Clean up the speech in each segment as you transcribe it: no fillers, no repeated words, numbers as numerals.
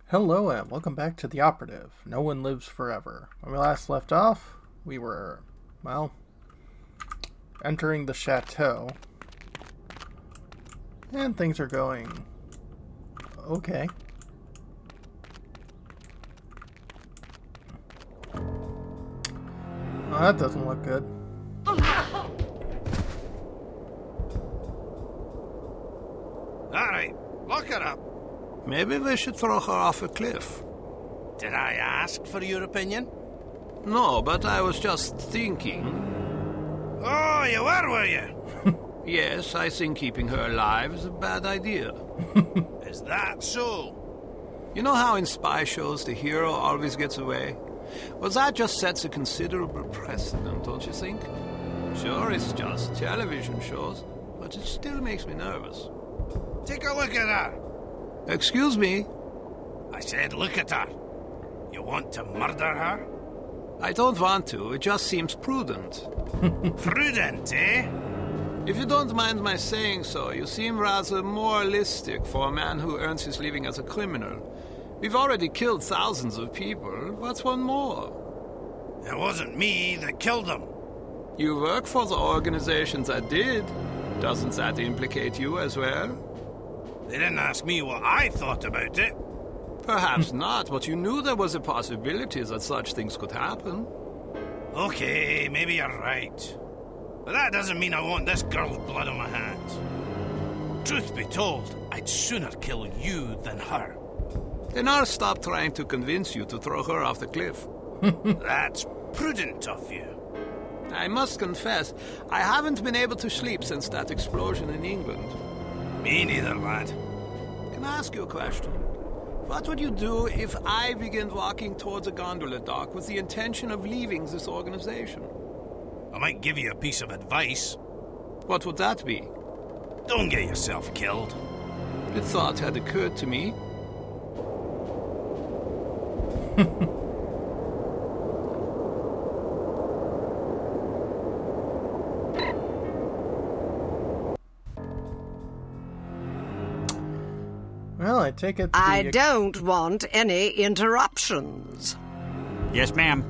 Hello and welcome back to The Operative. No one lives forever. When we last left off, we were, entering the chateau. And things are going okay. Oh, that doesn't look good. Alright, lock her up. Maybe we should throw her off a cliff. Did I ask for your opinion? No, but I was just thinking. Oh, you were you? Yes, I think keeping her alive is a bad idea. Is that so? You know how in spy shows the hero always gets away? Well, that just sets a considerable precedent, don't you think? Sure, it's just television shows, but it still makes me nervous. Take a look at her. Excuse me? I said look at her. You want to murder her? I don't want to, it just seems prudent. Prudent, eh? If you don't mind my saying so, you seem rather moralistic for a man who earns his living as a criminal. We've already killed thousands of people. What's one more? It wasn't me that killed them. You work for the organization that did. Doesn't that implicate you as well? They didn't ask me what I thought about it. Perhaps not, but you knew there was a possibility that such things could happen. Okay, maybe you're right. But that doesn't mean I want this girl's blood on my hands. Truth be told, I'd sooner kill you than her. Then I'll stop trying to convince you to throw her off the cliff. That's prudent of you. I must confess, I haven't been able to sleep since that explosion in England. Me neither, lad. Can I ask you a question? What would you do if I began walking towards a gondola dock with the intention of leaving this organization? I might give you a piece of advice. What would that be? Don't get yourself killed. The thought had occurred to me. Well, I take it I don't want any interruptions. Yes, ma'am.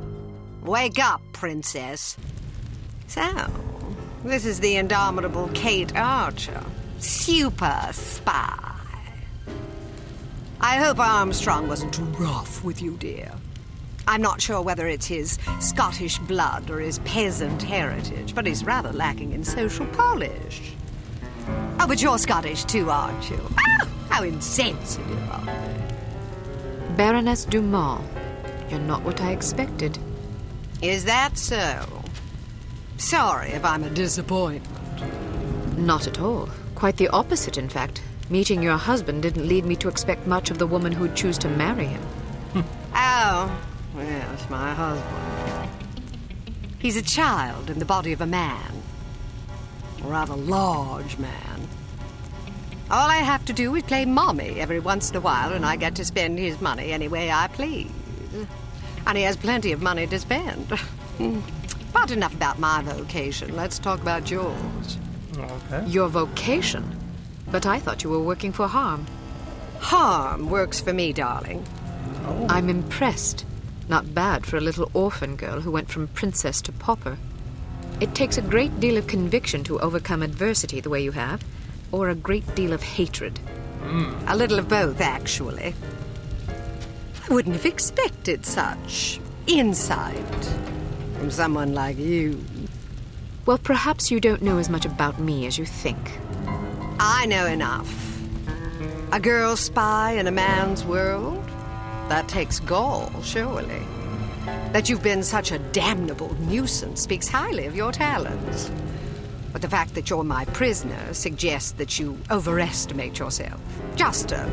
Wake up, princess. So, this is the indomitable Cate Archer, super spy. I hope Armstrong wasn't too rough with you, dear. I'm not sure whether it's his Scottish blood or his peasant heritage, but he's rather lacking in social polish. Oh, but you're Scottish too, aren't you? Ah, how insensitive of me. Baroness Dumont, you're not what I expected. Is that so? Sorry if I'm a disappointment. Not at all. Quite the opposite, in fact. Meeting your husband didn't lead me to expect much of the woman who'd choose to marry him. Oh, yes, my husband. He's a child in the body of a man. A rather large man. All I have to do is play mommy every once in a while, and I get to spend his money any way I please. And he has plenty of money to spend. But enough about my vocation. Let's talk about yours. Okay. Your vocation? But I thought you were working for harm. Harm works for me, darling. Oh. I'm impressed. Not bad for a little orphan girl who went from princess to pauper. It takes a great deal of conviction to overcome adversity the way you have, or a great deal of hatred. A little of both, actually. I wouldn't have expected such insight from someone like you. Well, perhaps you don't know as much about me as you think. I know enough. A girl spy in a man's world? That takes gall, surely. That you've been such a damnable nuisance speaks highly of your talents. But the fact that you're my prisoner suggests that you overestimate yourself. Just a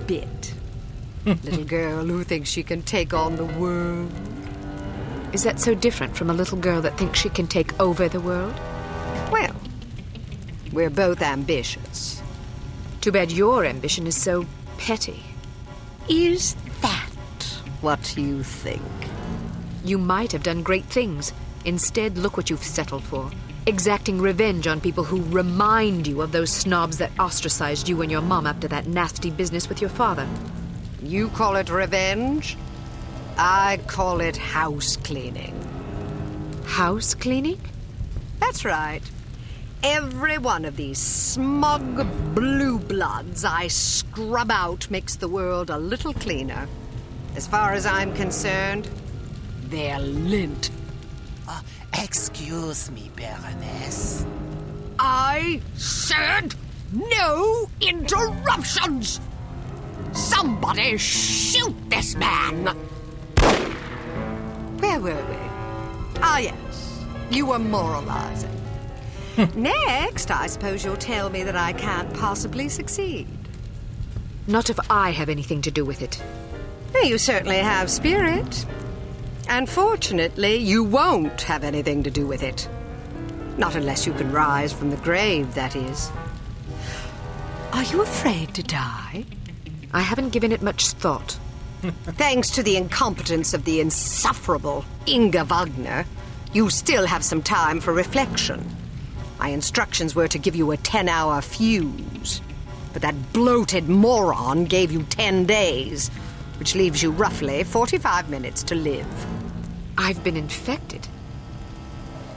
bit. Little girl who thinks she can take on the world. Is that so different from a little girl that thinks she can take over the world? Well, we're both ambitious. Too bad your ambition is so petty. Is that what you think? You might have done great things. Instead, look what you've settled for. Exacting revenge on people who remind you of those snobs that ostracized you and your mom after that nasty business with your father. You call it revenge? I call it house cleaning. House cleaning? That's right. Every one of these smug blue bloods I scrub out makes the world a little cleaner. As far as I'm concerned, they're lint. Excuse me, Baroness. I said no interruptions! Somebody shoot this man! Where were we? Ah, yes. You were moralizing. Next, I suppose you'll tell me that I can't possibly succeed. Not if I have anything to do with it. You certainly have spirit. Unfortunately, you won't have anything to do with it. Not unless you can rise from the grave, that is. Are you afraid to die? I haven't given it much thought. Thanks to the incompetence of the insufferable Inga Wagner, you still have some time for reflection. My instructions were to give you a 10-hour fuse, but that bloated moron gave you 10 days, which leaves you roughly 45 minutes to live. I've been infected.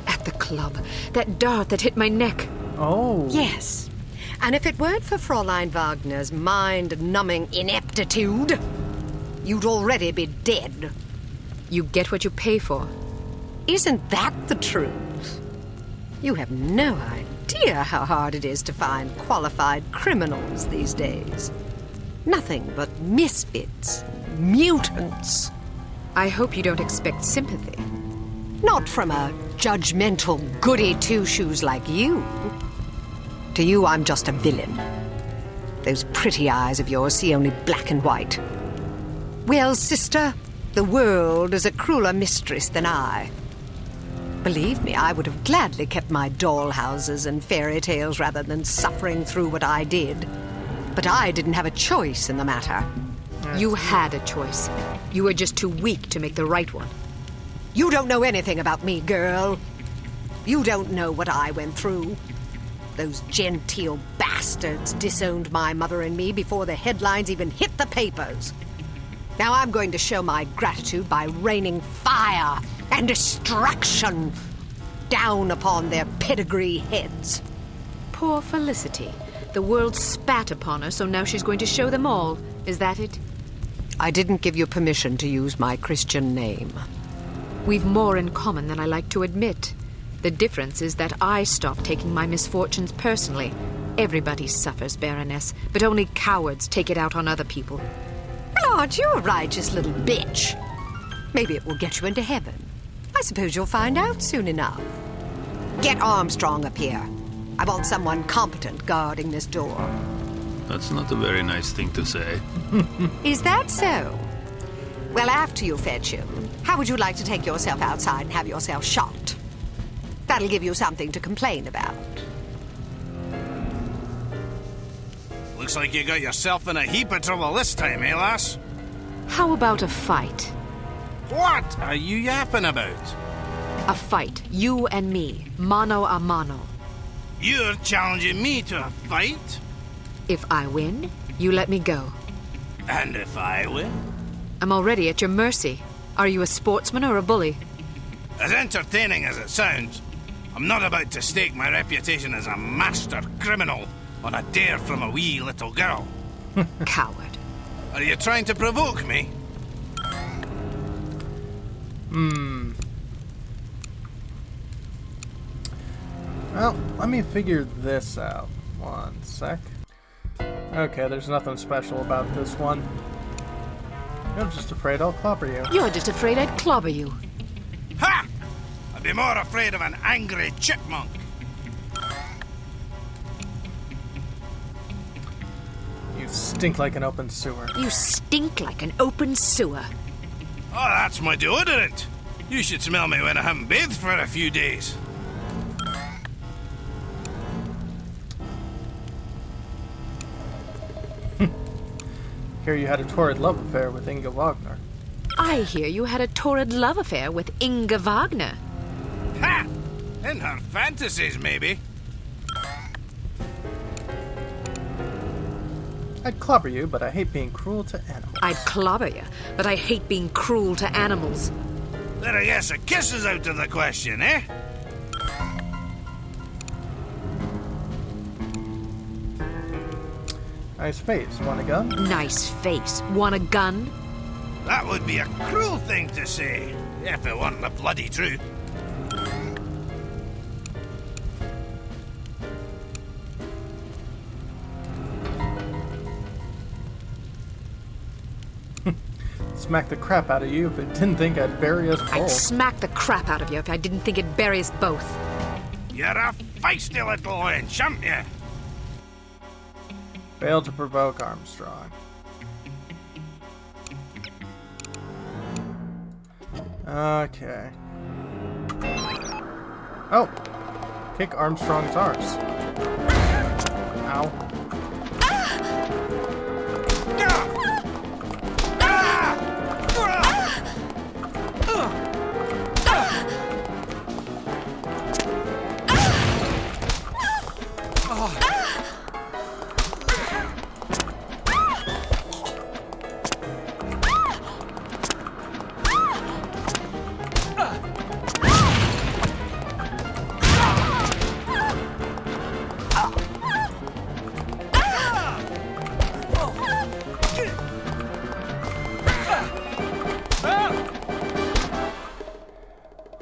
At the club, that dart that hit my neck. Oh. Yes, and if it weren't for Fräulein Wagner's mind-numbing ineptitude, you'd already be dead. You get what you pay for. Isn't that the truth? You have no idea how hard it is to find qualified criminals these days. Nothing but misfits, mutants. I hope you don't expect sympathy. Not from a judgmental goody-two-shoes like you. To you, I'm just a villain. Those pretty eyes of yours see only black and white. Well, sister, the world is a crueler mistress than I. Believe me, I would have gladly kept my dollhouses and fairy tales rather than suffering through what I did. But I didn't have a choice in the matter. You had a choice. You were just too weak to make the right one. You don't know anything about me, girl. You don't know what I went through. Those genteel bastards disowned my mother and me before the headlines even hit the papers. Now I'm going to show my gratitude by raining fire and destruction down upon their pedigree heads. Poor Felicity. The world spat upon her, so now she's going to show them all. Is that it? I didn't give you permission to use my Christian name. We've more in common than I like to admit. The difference is that I stopped taking my misfortunes personally. Everybody suffers, Baroness, but only cowards take it out on other people. Well, aren't you a righteous little bitch? Maybe it will get you into heaven. I suppose you'll find out soon enough. Get Armstrong up here. I want someone competent guarding this door. That's not a very nice thing to say. Is that so? Well, after you fetch him, how would you like to take yourself outside and have yourself shot? That'll give you something to complain about. Looks like you got yourself in a heap of trouble this time, eh, lass? How about a fight? What are you yapping about? A fight. You and me. Mano a mano. You're challenging me to a fight? If I win, you let me go. And if I win? I'm already at your mercy. Are you a sportsman or a bully? As entertaining as it sounds, I'm not about to stake my reputation as a master criminal on a dare from a wee little girl. Coward. Are you trying to provoke me? Well, let me figure this out. One sec. Okay, there's nothing special about this one. You're just afraid I'll clobber you. You're just afraid I'd clobber you. Ha! I'd be more afraid of an angry chipmunk. You stink like an open sewer. You stink like an open sewer. Oh, that's my deodorant. You should smell me when I haven't bathed for a few days. Hear you had a torrid love affair with Inga Wagner. I hear you had a torrid love affair with Inga Wagner. Ha! In her fantasies, maybe. I'd clobber you, but I hate being cruel to animals. I'd clobber you, but I hate being cruel to animals. Then I guess a kiss is out of the question, eh? Nice face. Want a gun? Nice face. Want a gun? That would be a cruel thing to say, if it weren't the bloody truth. Smack the crap out of you if it didn't think I'd bury us I'd both. smack the crap out of you if I didn't think it'd bury us both. You're a feisty little wench, aren't you? Failed to provoke Armstrong. Okay. Oh! Kick Armstrong's arse. Ow.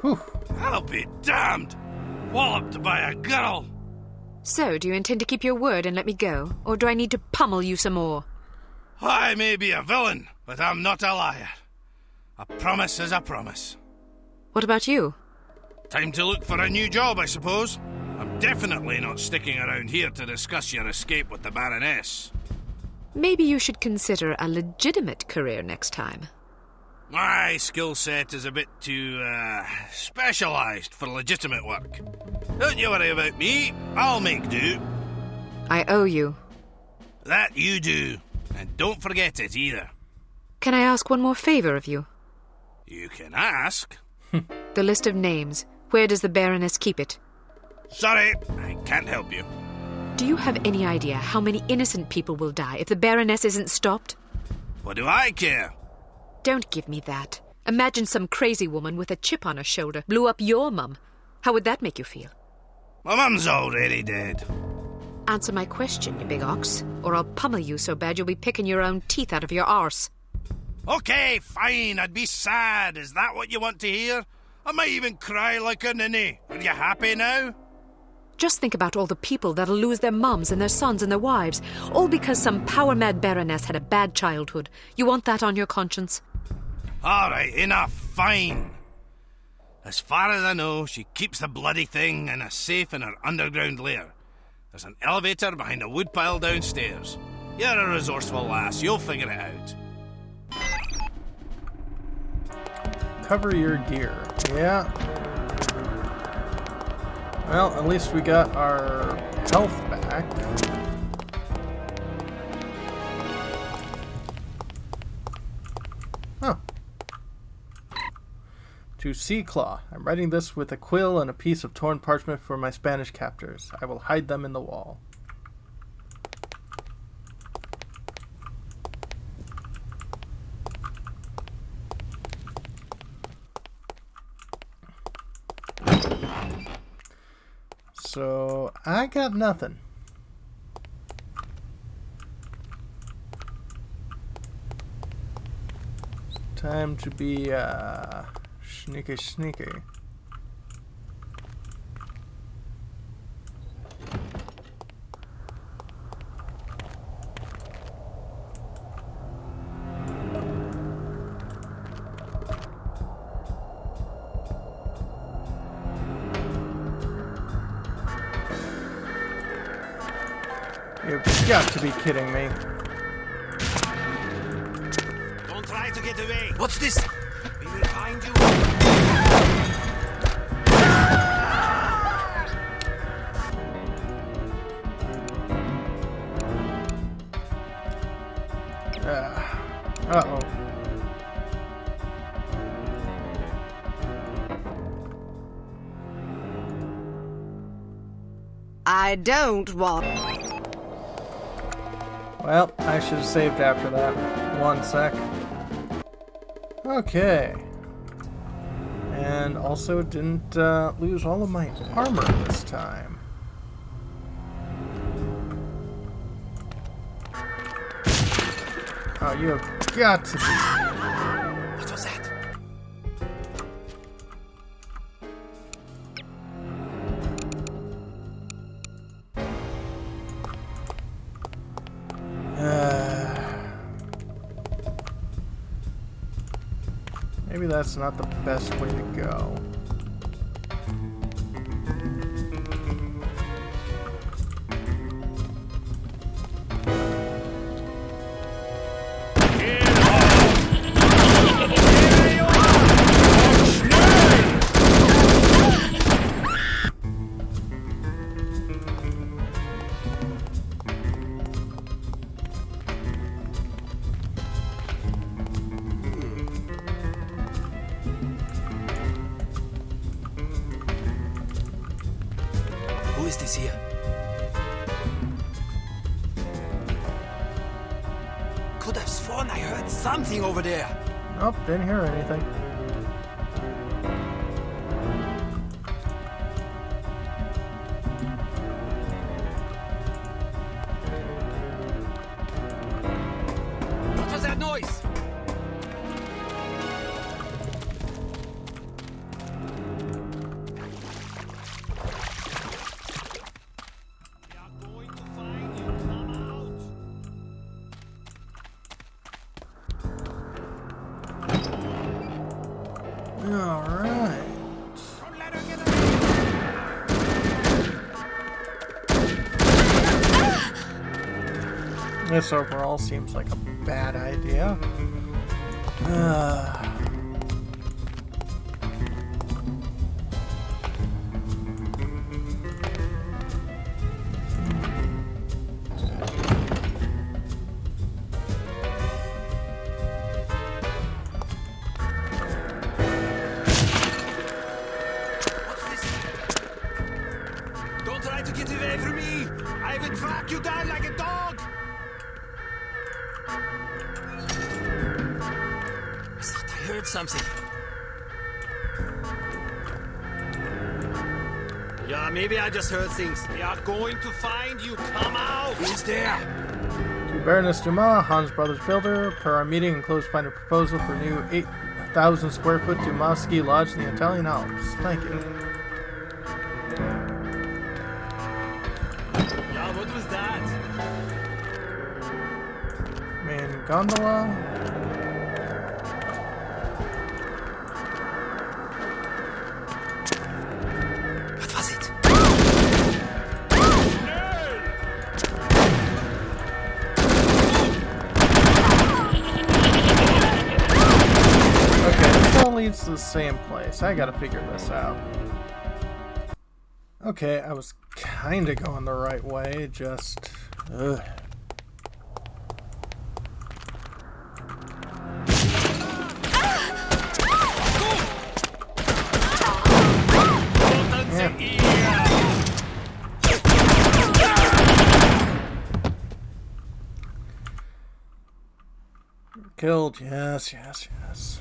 Whew. I'll be damned! Walloped by a girl! So, do you intend to keep your word and let me go? Or do I need to pummel you some more? I may be a villain, but I'm not a liar. A promise is a promise. What about you? Time to look for a new job, I suppose. I'm definitely not sticking around here to discuss your escape with the Baroness. Maybe you should consider a legitimate career next time. My skill set is a bit too, specialised for legitimate work. Don't you worry about me. I'll make do. I owe you. That you do. And don't forget it either. Can I ask one more favor of you? You can ask. The list of names. Where does the Baroness keep it? Sorry, I can't help you. Do you have any idea how many innocent people will die if the Baroness isn't stopped? What do I care? Don't give me that. Imagine some crazy woman with a chip on her shoulder blew up your mum. How would that make you feel? My mum's already dead. Answer my question, you big ox, or I'll pummel you so bad you'll be picking your own teeth out of your arse. Okay, fine, I'd be sad. Is that what you want to hear? I might even cry like a ninny. Are you happy now? Just think about all the people that'll lose their mums and their sons and their wives, all because some power-mad Baroness had a bad childhood. You want that on your conscience? All right, enough, fine. As far as I know, she keeps the bloody thing in a safe in her underground lair. There's an elevator behind a woodpile downstairs. You're a resourceful lass, you'll figure it out. Cover your gear. Yeah. Well, at least we got our health back. Oh. To Sea Claw. I'm writing this with a quill and a piece of torn parchment for my Spanish captors. I will hide them in the wall. So, I got nothing. Time to be, sneaky. You've got to be kidding me. Don't try to get away. What's this? We will find you. Uh-oh. I don't want... Well, I should have saved after that. 1 sec. Okay. And also didn't lose all of my armor this time. Oh, you have got to be... What was that? Maybe that's not the best way to go. Who is this here? Could have sworn I heard something over there. Nope, didn't hear anything. What was that noise? Alright. This overall seems like a bad idea. Don't try to get away from me! I will track you down like a dog! I thought I heard something. Yeah, maybe I just heard things. We are going to find you. Come out! Who's there? To Baroness Dumas, Hans Brothers Builder, per our meeting enclosed find a proposal for new 8,000 square foot Dumas ski lodge in the Italian Alps. Thank you. Yeah, what was that? Main gondola. What was it? Okay, this all leads to the same place. I gotta figure this out. Okay, I was kinda going the right way, just... Ugh. Killed, yes, yes, yes.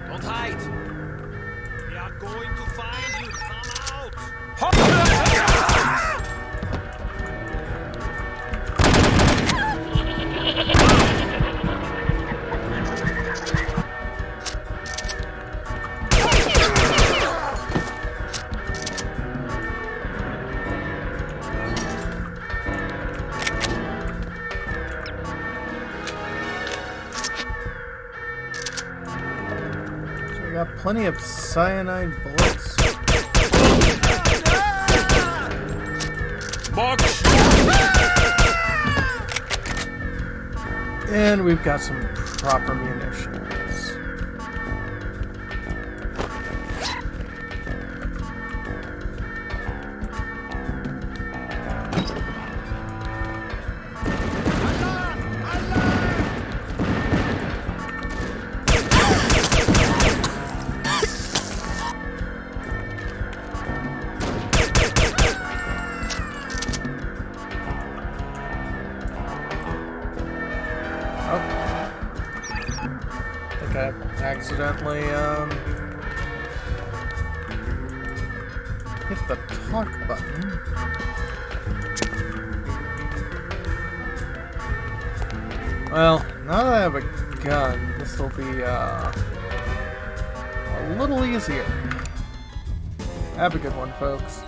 Don't hide. We are going to find you. Come out. I got plenty of cyanide bullets. And we've got some proper munitions. Oh. I think I accidentally, hit the talk button. Well, now that I have a gun, this will be, a little easier. Have a good one, folks.